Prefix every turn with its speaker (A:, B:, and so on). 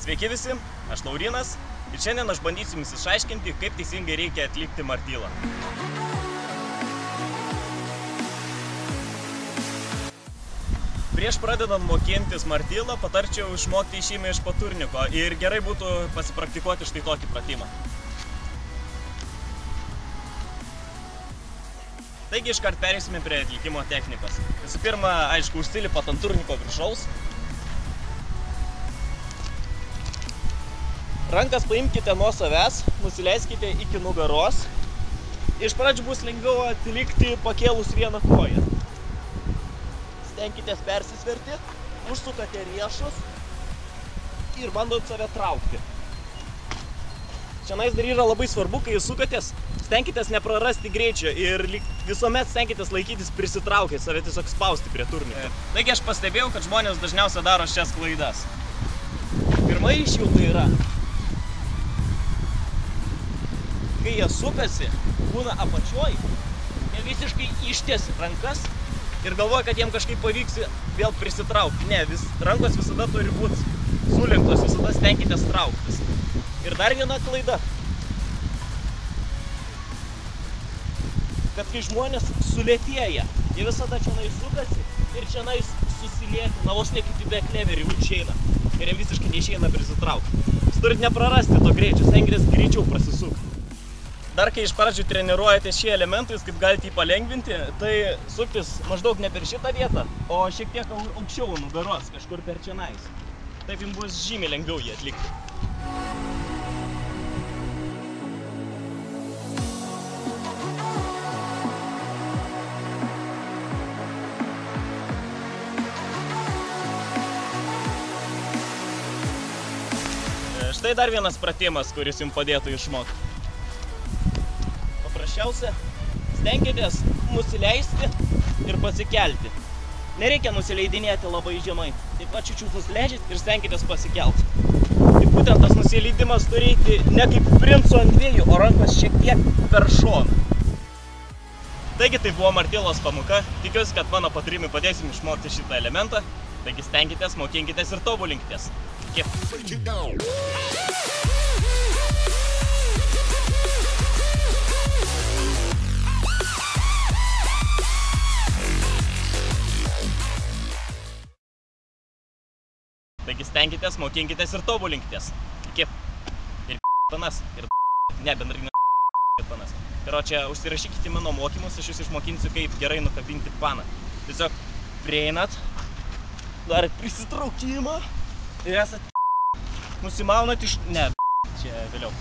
A: Sveiki visi, aš Laurinas ir šiandien aš bandysiu jums išaiškinti, kaip teisingai reikia atlikti martilą. Prieš pradedant mokintis martilą, patarčiau išmokti išėjimą iš paturniko ir gerai būtų pasipraktikuoti štai tokį pratimą. Taigi iškart perėsime prie atlikimo technikos. Visų pirma, aišku, užsilipot ant turniko viršaus. Rankas paimkite nuo savęs, nusileiskite iki nugaros. Iš pradžių bus lengviau atlikti pakėlus vieną koją. Stenkitės persisverti, užsukate riešus ir bandot save traukti. Šiandien dar yra labai svarbu, kai jūs sukatės, stenkitės neprarasti greičio ir visuomet stenkitės laikytis prisitraukę, save tiesiog spausti prie turniko. Taigi aš pastebėjau, kad žmonės dažniausiai daro šias klaidas. Pirma iš jų tai yra, kai jie sukasi, būna apačioj, jie visiškai ištiesi rankas ir galvoja, kad jiem kažkaip pavyks vėl prisitraukti. Ne, rankos visada turi būti sulenktos, visada stenkitės trauktis. Ir dar viena klaida, kad kai žmonės sulėtėja, jie visada čionai sukasi ir čionai susilėtina, vos ne kaip į bekleverį išeina. Ir jiem visiškai neišeina prisitraukti. Jūs turit neprarasti to greičio, stenkitės greičiau prasisukti. Dar kai iš pradžių treniruojate šį elementą, jūs kaip galite jį palengvinti, tai suktis maždaug ne per šitą vietą, o šiek tiek aukščiau nugaros, kažkur per čionais. Taip jums bus žymiai lengviau jį atlikti. Štai dar vienas pratimas, kuris jums padėtų išmokti. Paprasčiausia, stenkitės nusileisti ir pasikelti. Nereikia nusileidinėti labai žemai. Taip pat čiučiut nusileidžiat ir stenkitės pasikelti. Ir būtent tas nusileidimas turi eiti ne kaip princo ant dviejų, o rankos šiek tiek per šoną. Taigi tai buvo martilos pamoka. Tikiuosi, kad mano patarimai padės jums išmokti šitą elementą. Taigi stenkitės, mokinkitės ir tobulinkitės. Iki. Taigi stenkitės, mokinkitės ir tobulinkitės. Iki. Ir panas. Ir ne, bendrai panas. Karočią, užsirašykite mano mokymus, aš jūs išmokinsiu, kaip gerai nukabinti paną. Tiesiog prieinat, darot prisitraukimą ir esat nusimaunat iš... Ne, čia vėliau.